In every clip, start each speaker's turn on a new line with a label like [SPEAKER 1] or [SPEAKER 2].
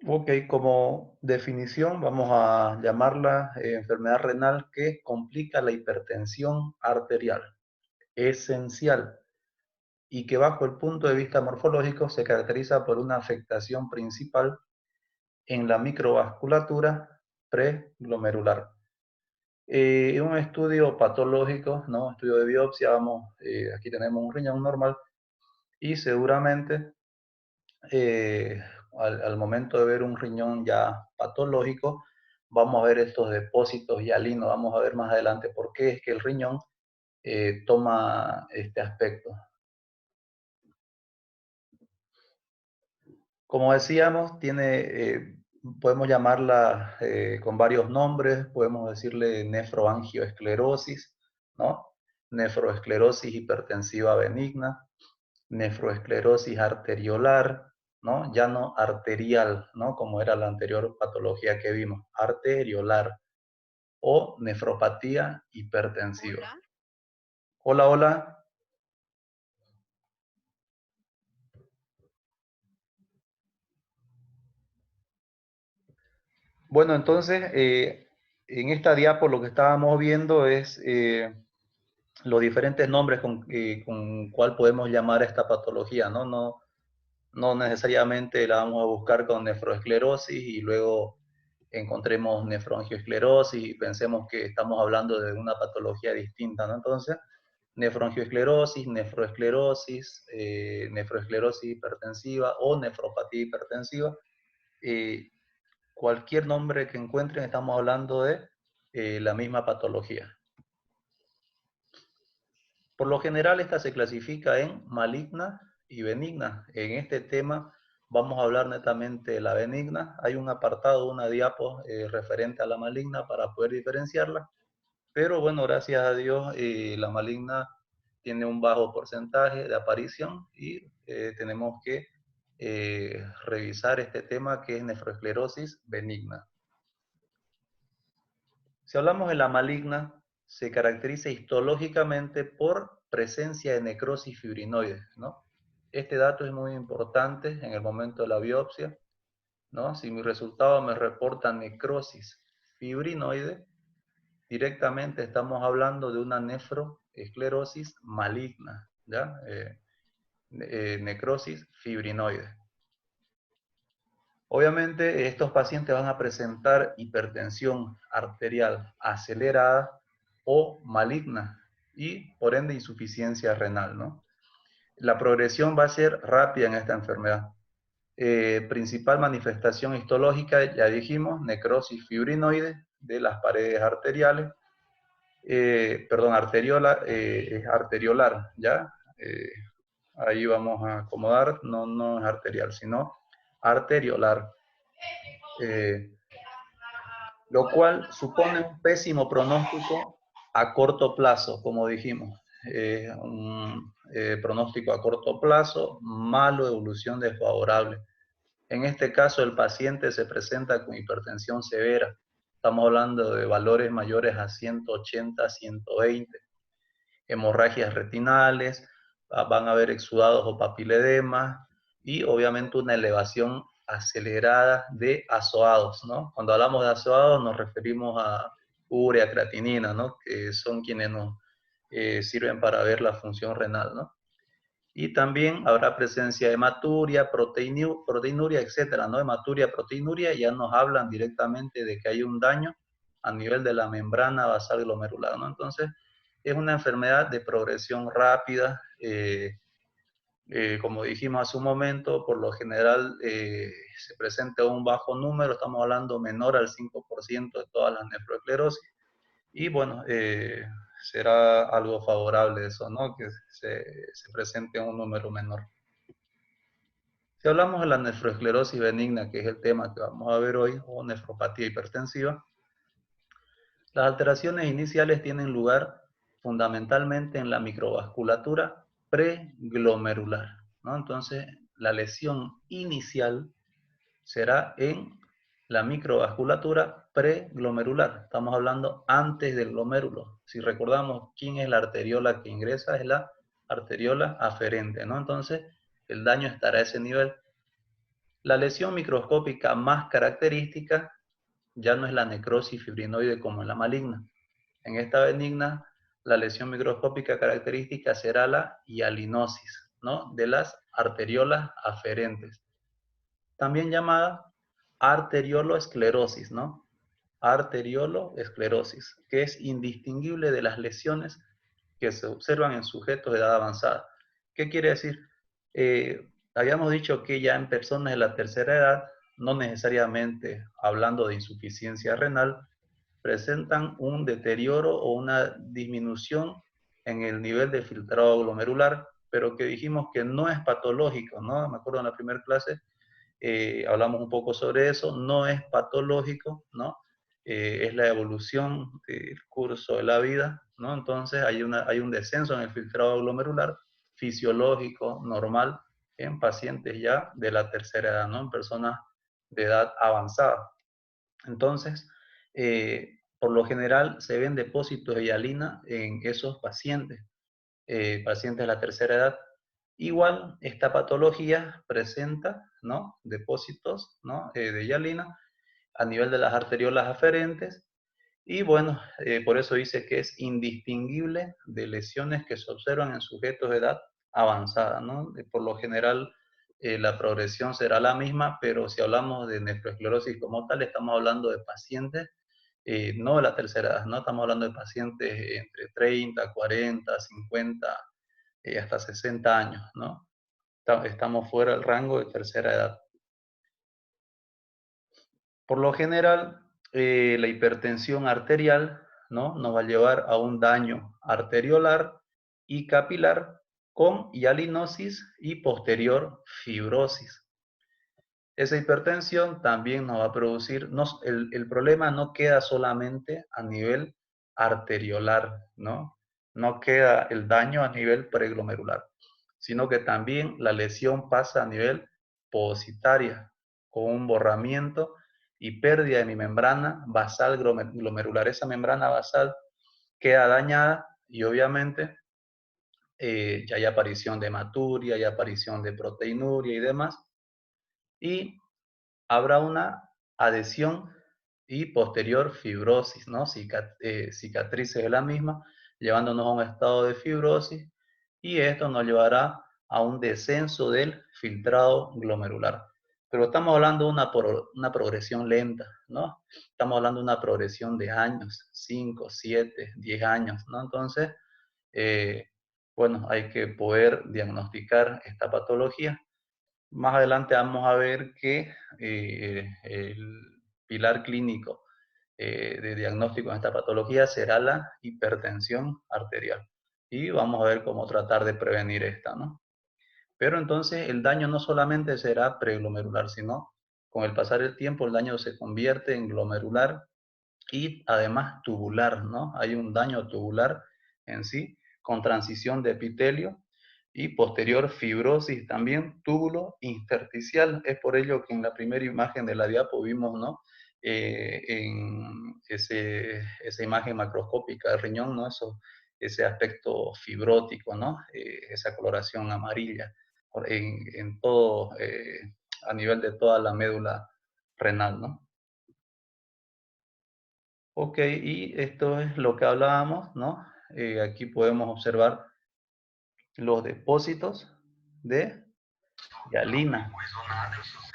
[SPEAKER 1] Ok, como definición vamos a llamarla enfermedad renal que complica la hipertensión arterial, esencial, y que bajo el punto de vista morfológico se caracteriza por una afectación principal en la microvasculatura preglomerular. Un estudio patológico, ¿no? Estudio de biopsia, vamos, aquí tenemos un riñón normal y seguramente eh, al momento de ver un riñón ya patológico, vamos a ver estos depósitos hialinos, vamos a ver más adelante por qué es que el riñón toma este aspecto. Como decíamos, podemos llamarla con varios nombres, podemos decirle nefroangioesclerosis, ¿no? Nefroesclerosis hipertensiva benigna, nefroesclerosis arteriolar, ¿no? Ya no arterial, ¿no? Como era la anterior patología que vimos, arteriolar o nefropatía hipertensiva.
[SPEAKER 2] Hola.
[SPEAKER 1] Hola, hola. Bueno, entonces, en esta diapo lo que estábamos viendo es los diferentes nombres con cuál podemos llamar a esta patología, ¿no? No necesariamente la vamos a buscar con nefroesclerosis y luego encontremos nefroangioesclerosis y pensemos que estamos hablando de una patología distinta, ¿no? Entonces, nefroesclerosis hipertensiva o nefropatía hipertensiva, eh, cualquier nombre que encuentren, estamos hablando de la misma patología. Por lo general, esta se clasifica en maligna y benigna. En este tema vamos a hablar netamente de la benigna. Hay un apartado, una diapo referente a la maligna para poder diferenciarla. Pero bueno, gracias a Dios, la maligna tiene un bajo porcentaje de aparición y tenemos que revisar este tema que es nefroesclerosis benigna. Si hablamos de la maligna, se caracteriza histológicamente por presencia de necrosis fibrinoide, ¿no? Este dato es muy importante en el momento de la biopsia, ¿no? Si mi resultado me reporta necrosis fibrinoide, directamente estamos hablando de una nefroesclerosis maligna, ¿ya? Necrosis fibrinoide. Obviamente, estos pacientes van a presentar hipertensión arterial acelerada o maligna y, por ende, insuficiencia renal, ¿no? La progresión va a ser rápida en esta enfermedad. Principal manifestación histológica, ya dijimos, necrosis fibrinoide de las paredes arteriales, perdón, es arteriolar, ¿ya? Ahí vamos a acomodar, no es arterial, sino arteriolar. Eh, lo cual supone un pésimo pronóstico a corto plazo, como dijimos. Un pronóstico a corto plazo, malo, evolución desfavorable. En este caso, el paciente se presenta con hipertensión severa. Estamos hablando de valores mayores a 180, 120. Hemorragias retinales, van a haber exudados o papiledemas y obviamente una elevación acelerada de azoados, ¿no? Cuando hablamos de azoados nos referimos a urea, creatinina, ¿no? Que son quienes nos sirven para ver la función renal, ¿no? Y también habrá presencia de hematuria, proteinuria, etcétera, ¿no? Hematuria, proteinuria ya nos hablan directamente de que hay un daño a nivel de la membrana basal glomerular, ¿no? Entonces, es una enfermedad de progresión rápida, como dijimos hace un momento, por lo general se presenta un bajo número, estamos hablando menor al 5% de todas las nefroesclerosis, y bueno, será algo favorable eso, ¿no? Que se presente un número menor. Si hablamos de la nefroesclerosis benigna, que es el tema que vamos a ver hoy, o nefropatía hipertensiva, las alteraciones iniciales tienen lugar fundamentalmente en la microvasculatura preglomerular, ¿no? Entonces, la lesión inicial será en la microvasculatura preglomerular. Estamos hablando antes del glomérulo. Si recordamos quién es la arteriola que ingresa, es la arteriola aferente, ¿no? Entonces, el daño estará a ese nivel. La lesión microscópica más característica ya no es la necrosis fibrinoide como en la maligna. En esta benigna, la lesión microscópica característica será la hialinosis, ¿no?, de las arteriolas aferentes, también llamada arterioloesclerosis, ¿no? Arterioloesclerosis, que es indistinguible de las lesiones que se observan en sujetos de edad avanzada. ¿Qué quiere decir? Habíamos dicho que ya en personas de la tercera edad, no necesariamente hablando de insuficiencia renal, presentan un deterioro o una disminución en el nivel de filtrado glomerular, pero que dijimos que no es patológico, ¿no? Me acuerdo en la primera clase hablamos un poco sobre eso, no es patológico, ¿no? Es la evolución del curso de la vida, ¿no? Entonces hay un descenso en el filtrado glomerular fisiológico, normal, en pacientes ya de la tercera edad, ¿no? En personas de edad avanzada. Entonces, por lo general se ven depósitos de hialina en esos pacientes, pacientes de la tercera edad. Igual, esta patología presenta, ¿no?, depósitos, ¿no?, de hialina a nivel de las arteriolas aferentes y bueno, por eso dice que es indistinguible de lesiones que se observan en sujetos de edad avanzada, ¿no? Por lo general, la progresión será la misma, pero si hablamos de nefroesclerosis como tal, estamos hablando de pacientes, no de la tercera edad, ¿no? Estamos hablando de pacientes entre 30, 40, 50, hasta 60 años, ¿no? Estamos fuera del rango de tercera edad. Por lo general, la hipertensión arterial, ¿no?, nos va a llevar a un daño arteriolar y capilar con hialinosis y posterior fibrosis. Esa hipertensión también nos va a producir, el problema no queda solamente a nivel arteriolar, ¿no? No queda el daño a nivel preglomerular, sino que también la lesión pasa a nivel positaria, con un borramiento y pérdida de mi membrana basal glomerular. Esa membrana basal queda dañada y obviamente ya hay aparición de hematuria, hay aparición de proteinuria y demás, y habrá una adhesión y posterior fibrosis, ¿no? Cicatrices de la misma, llevándonos a un estado de fibrosis y esto nos llevará a un descenso del filtrado glomerular. Pero estamos hablando de una progresión lenta, ¿no? Estamos hablando de una progresión de años, 5, 7, 10 años, ¿no? Entonces, eh, bueno, hay que poder diagnosticar esta patología. Más adelante vamos a ver que el pilar clínico de diagnóstico en esta patología será la hipertensión arterial. Y vamos a ver cómo tratar de prevenir esta, ¿no? Pero entonces el daño no solamente será preglomerular, sino con el pasar del tiempo el daño se convierte en glomerular y además tubular, ¿no? Hay un daño tubular en sí, con transición de epitelio y posterior fibrosis también, túbulo intersticial. Es por ello que en la primera imagen de la diapo vimos, ¿no?, en esa imagen macroscópica del riñón, ¿no?, ese aspecto fibrótico, ¿no?, esa coloración amarilla en todo, a nivel de toda la médula renal, ¿no? Ok, y esto es lo que hablábamos, ¿no? Aquí podemos observar los depósitos de hialina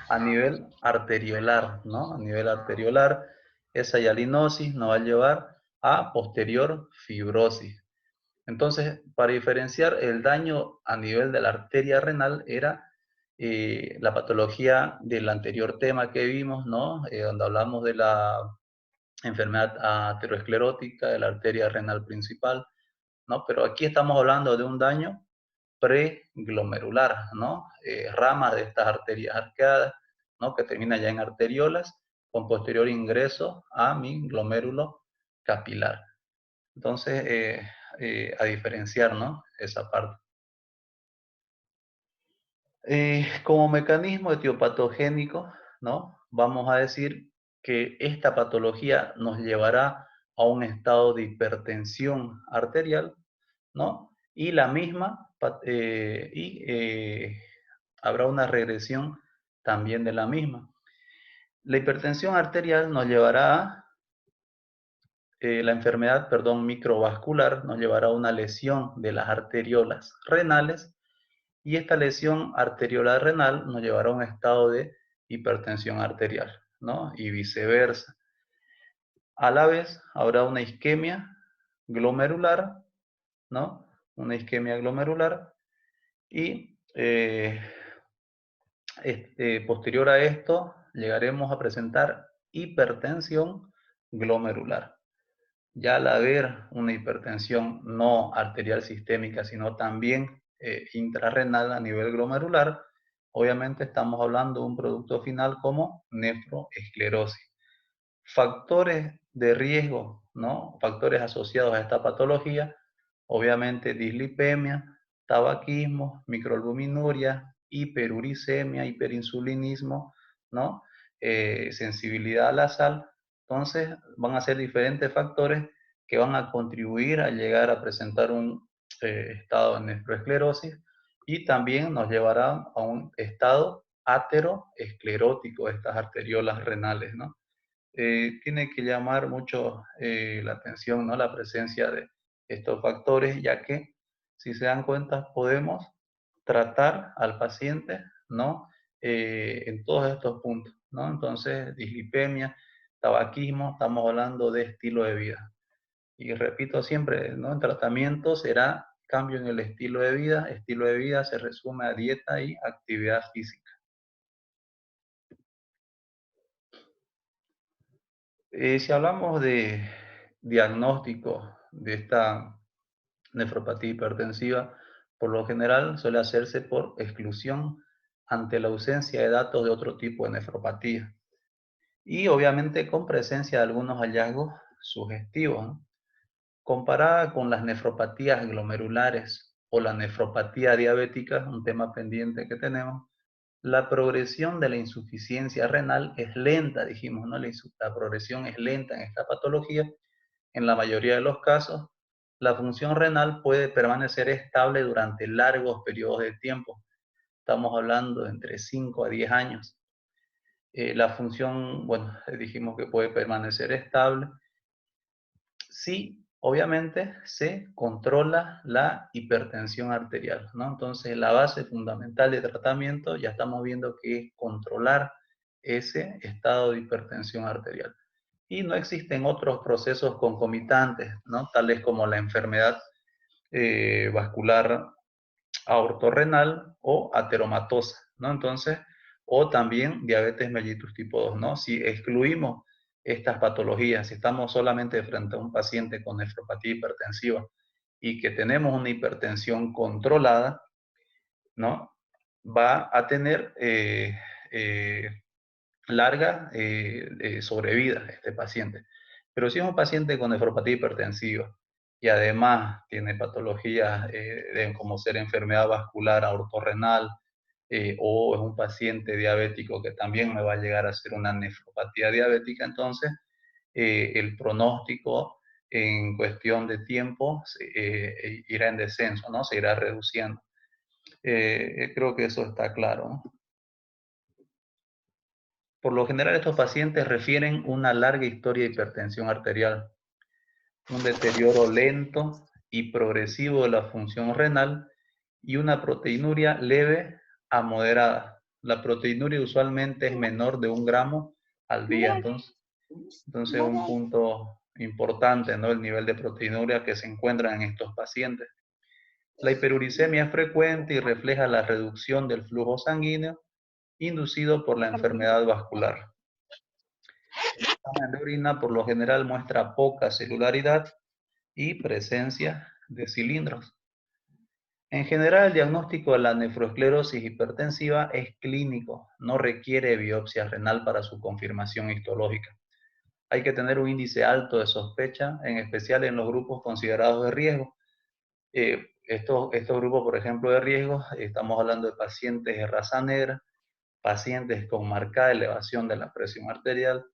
[SPEAKER 1] a nivel arteriolar, ¿no? A nivel arteriolar, esa hialinosis nos va a llevar a posterior fibrosis. Entonces, para diferenciar el daño a nivel de la arteria renal era la patología del anterior tema que vimos, ¿no? Donde hablamos de la enfermedad aterosclerótica de la arteria renal principal, ¿no? Pero aquí estamos hablando de un daño preglomerular, ¿no? Ramas de estas arterias arqueadas, ¿no?, que termina ya en arteriolas, con posterior ingreso a mi glomérulo capilar. Entonces, a diferenciar, ¿no?, esa parte. Como mecanismo etiopatogénico, ¿no?, vamos a decir que esta patología nos llevará a un estado de hipertensión arterial, ¿no? Y la misma, habrá una regresión también de la misma. La hipertensión arterial nos llevará a la enfermedad, perdón, microvascular nos llevará a una lesión de las arteriolas renales y esta lesión arteriolar renal nos llevará a un estado de hipertensión arterial, ¿no? Y viceversa. A la vez habrá una isquemia glomerular, ¿no? Una isquemia glomerular y posterior a esto llegaremos a presentar hipertensión glomerular. Ya al haber una hipertensión no arterial sistémica, sino también intrarrenal a nivel glomerular, obviamente estamos hablando de un producto final como nefroesclerosis. Factores de riesgo, ¿no? Factores asociados a esta patología, obviamente dislipemia, tabaquismo, microalbuminuria, hiperuricemia, hiperinsulinismo, ¿no? Sensibilidad a la sal. Entonces, van a ser diferentes factores que van a contribuir a llegar a presentar un estado de nefroesclerosis y también nos llevará a un estado ateroesclerótico de estas arteriolas renales, ¿no? Tiene que llamar mucho la atención, ¿no? La presencia de estos factores, ya que, si se dan cuenta, podemos tratar al paciente, ¿no? En todos estos puntos, ¿no? Entonces, dislipemia, tabaquismo, estamos hablando de estilo de vida. Y repito siempre, ¿no? El tratamiento será cambio en el estilo de vida. Estilo de vida se resume a dieta y actividad física. Si hablamos de diagnóstico de esta nefropatía hipertensiva, por lo general suele hacerse por exclusión ante la ausencia de datos de otro tipo de nefropatía y obviamente con presencia de algunos hallazgos sugestivos, ¿no? Comparada con las nefropatías glomerulares o la nefropatía diabética, un tema pendiente que tenemos, la progresión de la insuficiencia renal es lenta, dijimos, ¿no? La progresión es lenta en esta patología. En la mayoría de los casos, la función renal puede permanecer estable durante largos periodos de tiempo. Estamos hablando de entre 5 a 10 años. La función, bueno, dijimos que puede permanecer estable. Sí, obviamente se controla la hipertensión arterial, ¿no? Entonces, la base fundamental de tratamiento ya estamos viendo que es controlar ese estado de hipertensión arterial. Y no existen otros procesos concomitantes, ¿no? Tales como la enfermedad vascular aortorrenal o ateromatosa, ¿no? Entonces, o también diabetes mellitus tipo 2, ¿no? Si excluimos estas patologías, si estamos solamente frente a un paciente con nefropatía hipertensiva y que tenemos una hipertensión controlada, ¿no? Va a tener larga sobrevida este paciente. Pero si es un paciente con nefropatía hipertensiva y además tiene patologías como ser enfermedad vascular aortorrenal o es un paciente diabético que también me va a llegar a ser una nefropatía diabética, entonces el pronóstico en cuestión de tiempo irá en descenso, ¿no? Se irá reduciendo. Creo que eso está claro, ¿no? Por lo general, estos pacientes refieren una larga historia de hipertensión arterial, un deterioro lento y progresivo de la función renal y una proteinuria leve a moderada. La proteinuria usualmente es menor de 1 gramo al día, entonces un punto importante, ¿no? El nivel de proteinuria que se encuentra en estos pacientes. La hiperuricemia es frecuente y refleja la reducción del flujo sanguíneo inducido por la enfermedad vascular. El examen de orina por lo general muestra poca celularidad y presencia de cilindros. En general, el diagnóstico de la nefroesclerosis hipertensiva es clínico, no requiere biopsia renal para su confirmación histológica. Hay que tener un índice alto de sospecha, en especial en los grupos considerados de riesgo. Estos grupos, por ejemplo, de riesgo, estamos hablando de pacientes de raza negra, pacientes con marcada elevación de la presión arterial,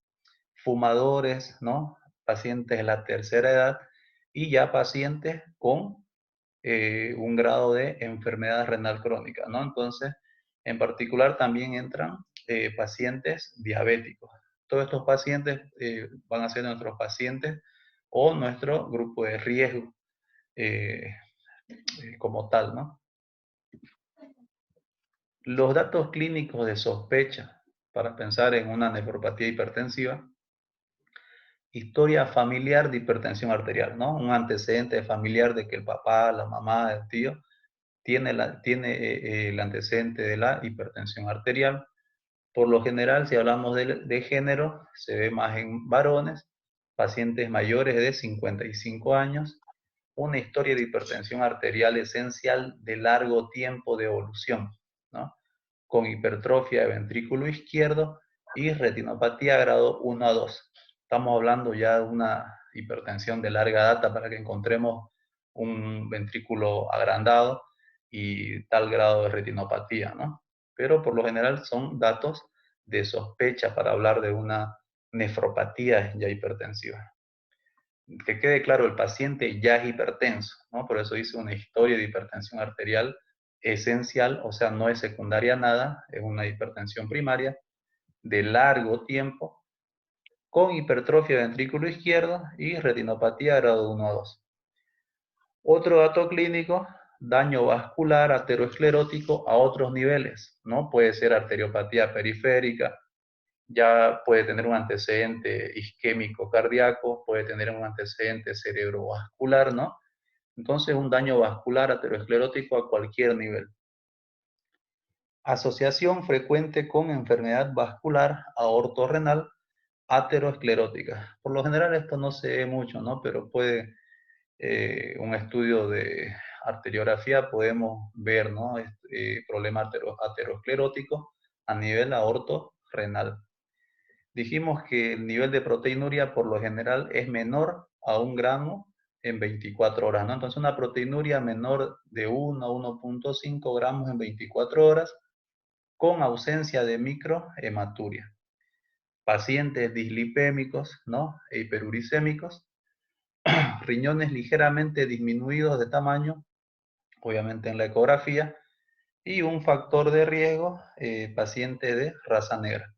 [SPEAKER 1] fumadores, ¿no? Pacientes de la tercera edad y ya pacientes con un grado de enfermedad renal crónica, ¿no? Entonces, en particular también entran pacientes diabéticos. Todos estos pacientes van a ser nuestros pacientes o nuestro grupo de riesgo como tal, ¿no? Los datos clínicos de sospecha para pensar en una nefropatía hipertensiva: historia familiar de hipertensión arterial, ¿no? Un antecedente familiar de que el papá, la mamá, el tío tiene el antecedente de la hipertensión arterial. Por lo general, si hablamos de género, se ve más en varones, pacientes mayores de 55 años, una historia de hipertensión arterial esencial de largo tiempo de evolución, ¿no? Con hipertrofia de ventrículo izquierdo y retinopatía grado 1 a 2. Estamos hablando ya de una hipertensión de larga data para que encontremos un ventrículo agrandado y tal grado de retinopatía, ¿no? Pero por lo general son datos de sospecha para hablar de una nefropatía ya hipertensiva. Que quede claro, el paciente ya es hipertenso, ¿no? Por eso hice una historia de hipertensión arterial esencial, o sea, no es secundaria a nada, es una hipertensión primaria de largo tiempo, con hipertrofia de ventrículo izquierdo y retinopatía grado 1 a 2. Otro dato clínico: daño vascular aterosclerótico a otros niveles, ¿no? Puede ser arteriopatía periférica, ya puede tener un antecedente isquémico cardíaco, puede tener un antecedente cerebrovascular, ¿no? Entonces, un daño vascular aterosclerótico a cualquier nivel. Asociación frecuente con enfermedad vascular aortorrenal aterosclerótica. Por lo general esto no se ve mucho, ¿no? Pero puede, un estudio de arteriografía podemos ver, ¿no? Problema aterosclerótico a nivel aortorrenal. Dijimos que el nivel de proteinuria por lo general es menor a 1 gramo en 24 horas, ¿no? Entonces una proteinuria menor de 1 a 1.5 gramos en 24 horas con ausencia de microhematuria. Pacientes dislipémicos, ¿no? E hiperuricémicos, riñones ligeramente disminuidos de tamaño, obviamente en la ecografía, y un factor de riesgo, paciente de raza negra.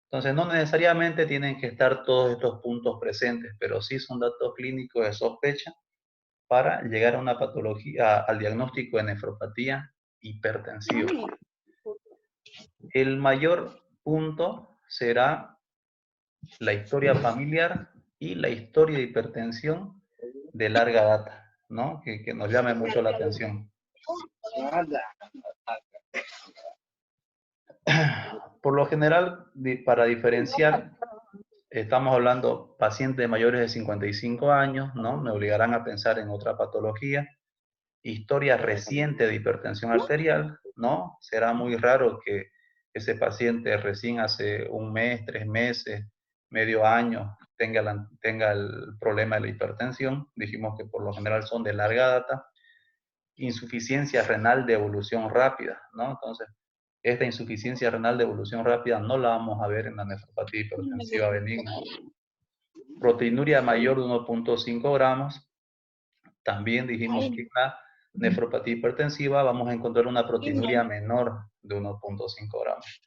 [SPEAKER 1] Entonces, no necesariamente tienen que estar todos estos puntos presentes, pero sí son datos clínicos de sospecha para llegar a una patología, al diagnóstico de nefropatía hipertensiva. El mayor punto será la historia familiar y la historia de hipertensión de larga data, ¿no? Que nos llame mucho la atención. Por lo general, para diferenciar, estamos hablando pacientes mayores de 55 años, ¿no? Me obligarán a pensar en otra patología. Historia reciente de hipertensión arterial, ¿no? Será muy raro que ese paciente recién hace 1 mes, 3 meses, medio año, tenga el problema de la hipertensión. Dijimos que por lo general son de larga data. Insuficiencia renal de evolución rápida, ¿no? Entonces, esta insuficiencia renal de evolución rápida no la vamos a ver en la nefropatía hipertensiva benigna. Proteinuria mayor de 1.5 gramos. También dijimos que en la nefropatía hipertensiva vamos a encontrar una proteinuria menor de 1.5 gramos.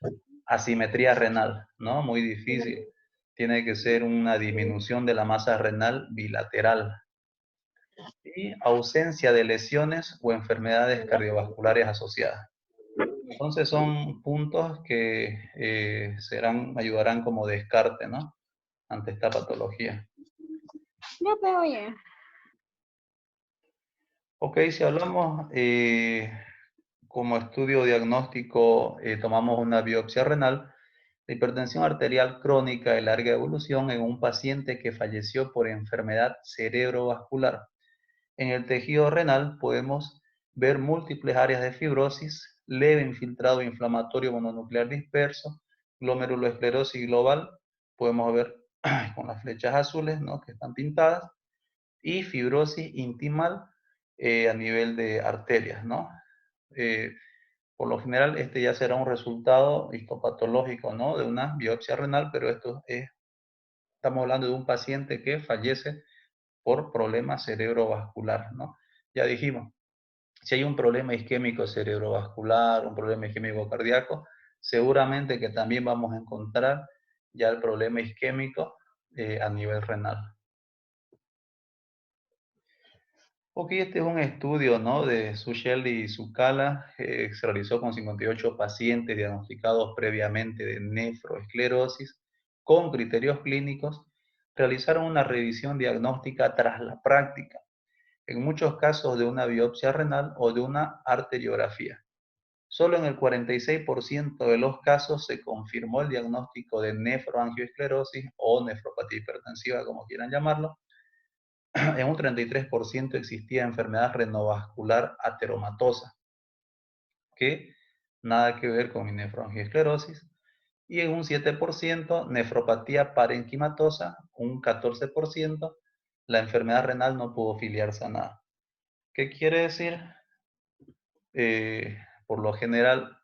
[SPEAKER 1] Asimetría renal, ¿no? Muy difícil. Tiene que ser una disminución de la masa renal bilateral. Y ausencia de lesiones o enfermedades cardiovasculares asociadas. Entonces son puntos que ayudarán como descarte, ¿no? Ante esta patología.
[SPEAKER 2] No, pero oye.
[SPEAKER 1] Ok, si hablamos como estudio diagnóstico, tomamos una biopsia renal, la hipertensión arterial crónica de larga evolución en un paciente que falleció por enfermedad cerebrovascular. En el tejido renal podemos ver múltiples áreas de fibrosis, leve infiltrado inflamatorio mononuclear disperso, glomerulosclerosis global, podemos ver con las flechas azules, ¿no? Que están pintadas, y fibrosis intimal a nivel de arterias, ¿no? Por lo general, este ya será un resultado histopatológico, ¿no? De una biopsia renal, pero estamos hablando de un paciente que fallece por problema cerebrovascular, ¿no? Ya dijimos, si hay un problema isquémico cerebrovascular, un problema isquémico cardíaco, seguramente que también vamos a encontrar ya el problema isquémico a nivel renal. Ok, este es un estudio, ¿no?, de Suchelli y Zucala, se realizó con 58 pacientes diagnosticados previamente de nefroesclerosis con criterios clínicos. Realizaron una revisión diagnóstica tras la práctica, en muchos casos de una biopsia renal o de una arteriografía. Solo en el 46% de los casos se confirmó el diagnóstico de nefroangioesclerosis o nefropatía hipertensiva, como quieran llamarlo. En un 33% existía enfermedad renovascular ateromatosa, que nada que ver con mi nefroangioesclerosis, y en un 7% nefropatía parenquimatosa, un 14%, la enfermedad renal no pudo filiarse a nada. ¿Qué quiere decir? Por lo general,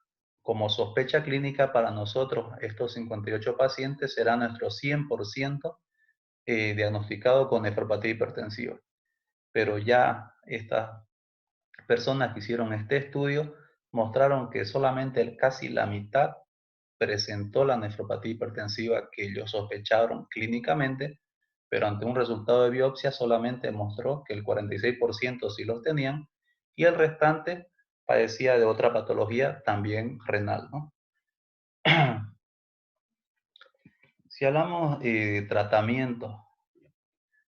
[SPEAKER 1] como sospecha clínica para nosotros, estos 58 pacientes será nuestro 100% diagnosticado con nefropatía hipertensiva. Pero ya estas personas que hicieron este estudio mostraron que solamente casi la mitad presentó la nefropatía hipertensiva que ellos sospecharon clínicamente, pero ante un resultado de biopsia solamente mostró que el 46% sí los tenían y el restante padecía de otra patología también renal, ¿no? Si hablamos de tratamiento,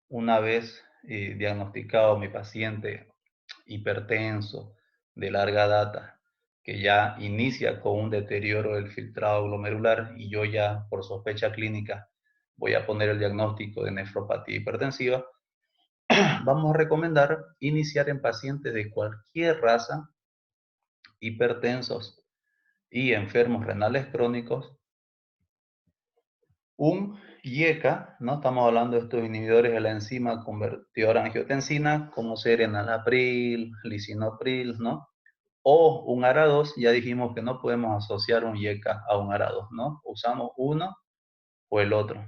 [SPEAKER 1] una vez diagnosticado mi paciente hipertenso de larga data, que ya inicia con un deterioro del filtrado glomerular y yo ya por sospecha clínica voy a poner el diagnóstico de nefropatía hipertensiva, vamos a recomendar iniciar en pacientes de cualquier raza, hipertensos y enfermos renales crónicos, un IECA, ¿no? Estamos hablando de estos inhibidores de la enzima convertidora de angiotensina, como ser enalapril, lisinopril, ¿no? O un ARA2, ya dijimos que no podemos asociar un IECA a un ARA2, ¿no? Usamos uno o el otro.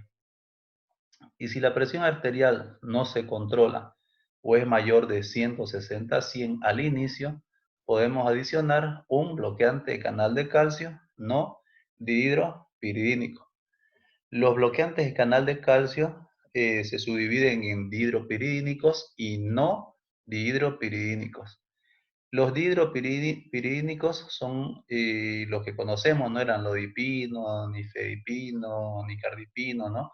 [SPEAKER 1] Y si la presión arterial no se controla o es mayor de 160 a 100 al inicio, podemos adicionar un bloqueante de canal de calcio no dihidropiridínico. Los bloqueantes de canal de calcio se subdividen en dihidropiridínicos y no dihidropiridínicos. Los dihidropiridínicos son los que conocemos, no eran lodipino, ni fedipino, ni cardipino, ¿no?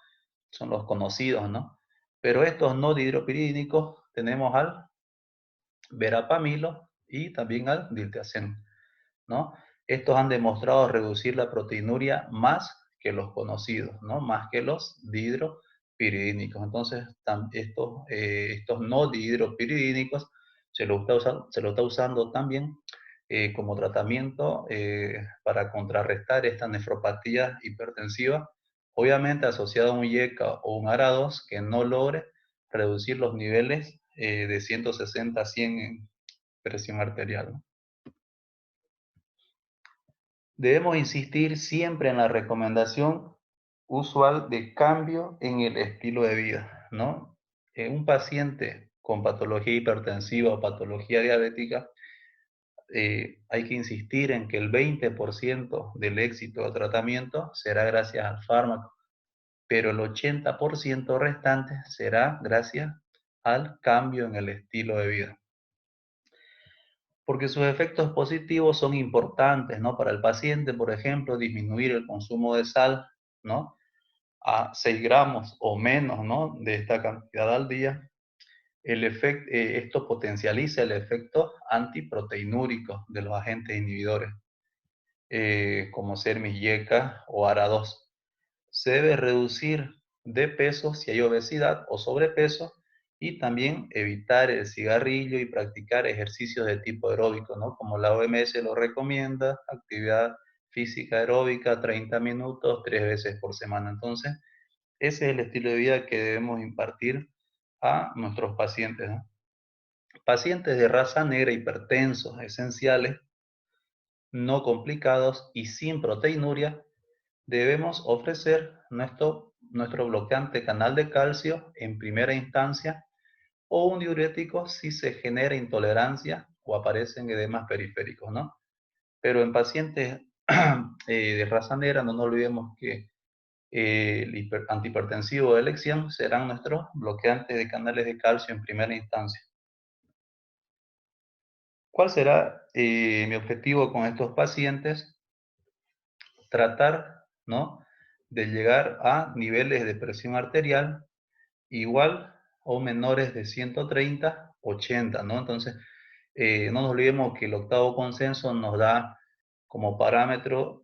[SPEAKER 1] Son los conocidos, ¿no? Pero estos no dihidropiridínicos tenemos al verapamilo y también al diltiazem, ¿no? Estos han demostrado reducir la proteinuria más que los conocidos, ¿no? Más que los dihidropiridínicos. Entonces, estos no dihidropiridínicos se lo está usando también como tratamiento para contrarrestar esta nefropatía hipertensiva, obviamente asociado a un IECA o un ARA2 que no logre reducir los niveles de 160 a 100 en presión arterial, ¿no? Debemos insistir siempre en la recomendación usual de cambio en el estilo de vida, ¿no? Un paciente con patología hipertensiva o patología diabética, hay que insistir en que el 20% del éxito del tratamiento será gracias al fármaco, pero el 80% restante será gracias al cambio en el estilo de vida. Porque sus efectos positivos son importantes, ¿no? Para el paciente, por ejemplo, disminuir el consumo de sal, ¿no? A 6 gramos o menos, ¿no? De esta cantidad al día. Esto potencializa el efecto antiproteinúrico de los agentes inhibidores, como ser MIECA o ARA2. Se debe reducir de peso si hay obesidad o sobrepeso y también evitar el cigarrillo y practicar ejercicios de tipo aeróbico, ¿no? Como la OMS lo recomienda, actividad física aeróbica 30 minutos, 3 veces por semana. Entonces, ese es el estilo de vida que debemos impartir a nuestros pacientes, ¿no? Pacientes de raza negra hipertensos, esenciales, no complicados y sin proteinuria, debemos ofrecer nuestro bloqueante canal de calcio en primera instancia o un diurético si se genera intolerancia o aparecen edemas periféricos, ¿no? Pero en pacientes de raza negra, no nos olvidemos que el antihipertensivo de elección serán nuestros bloqueantes de canales de calcio en primera instancia. ¿Cuál será mi objetivo con estos pacientes? Tratar, ¿no?, de llegar a niveles de presión arterial igual o menores de 130/80, ¿no? Entonces, no nos olvidemos que el octavo consenso nos da como parámetro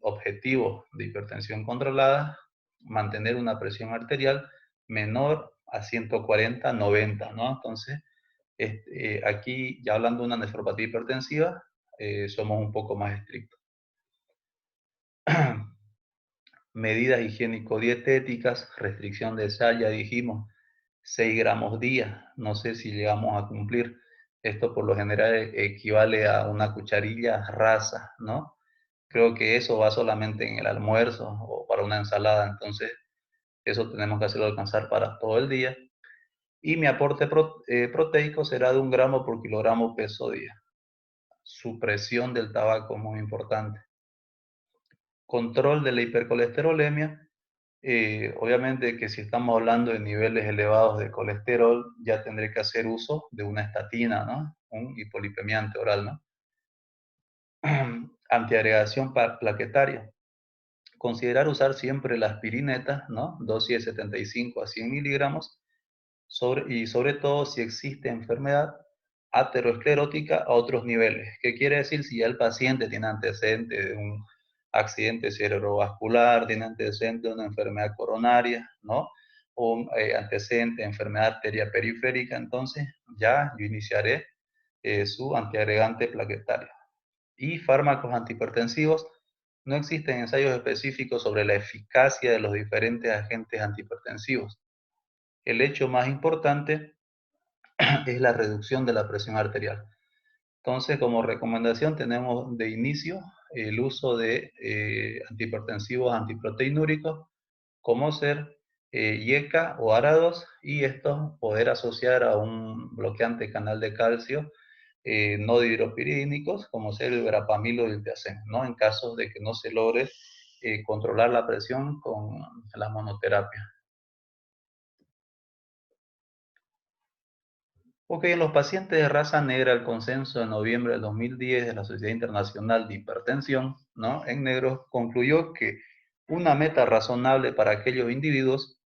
[SPEAKER 1] objetivo de hipertensión controlada mantener una presión arterial menor a 140/90, ¿no? Entonces, aquí, ya hablando de una nefropatía hipertensiva, somos un poco más estrictos. Medidas higiénico-dietéticas, restricción de sal, ya dijimos, 6 gramos día. No sé si llegamos a cumplir. Esto por lo general equivale a una cucharilla rasa, ¿no? Creo que eso va solamente en el almuerzo o para una ensalada, entonces eso tenemos que hacerlo alcanzar para todo el día. Y mi aporte proteico será de 1 gramo por kilogramo peso día. Supresión del tabaco, muy importante. Control de la hipercolesterolemia. Obviamente que si estamos hablando de niveles elevados de colesterol, ya tendré que hacer uso de una estatina, ¿no? Un hipolipemiante oral, ¿no? Antiagregación plaquetaria. Considerar usar siempre la aspirineta, ¿no? Dosis de 75 a 100 miligramos, y sobre todo si existe enfermedad aterosclerótica a otros niveles. ¿Qué quiere decir? Si ya el paciente tiene antecedente de un accidente cerebrovascular, tiene antecedente de una enfermedad coronaria, ¿no? O un antecedente de enfermedad arteria periférica, entonces ya yo iniciaré su antiagregante plaquetario. Y fármacos antihipertensivos. No existen ensayos específicos sobre la eficacia de los diferentes agentes antihipertensivos. El hecho más importante es la reducción de la presión arterial. Entonces, como recomendación tenemos de inicio el uso de antihipertensivos antiproteinúricos, como ser IECA o ARA2, y esto poder asociar a un bloqueante canal de calcio no dihidropiridínicos, como ser el verapamil o el diltiazem, ¿no? En caso de que no se logre controlar la presión con la monoterapia. Ok, en los pacientes de raza negra, el consenso de noviembre del 2010 de la Sociedad Internacional de Hipertensión, ¿no?, en negro, concluyó que una meta razonable para aquellos individuos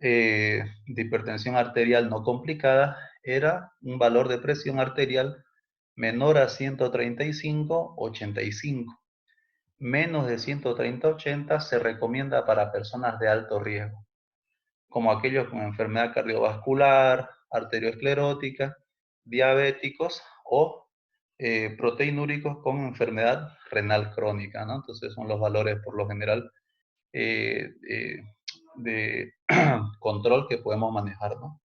[SPEAKER 1] de hipertensión arterial no complicada era un valor de presión arterial menor a 135/85. Menos de 130/80 se recomienda para personas de alto riesgo, como aquellos con enfermedad cardiovascular, arteriosclerótica, diabéticos o proteinúricos con enfermedad renal crónica, ¿no? Entonces son los valores por lo general de control que podemos manejar, ¿no?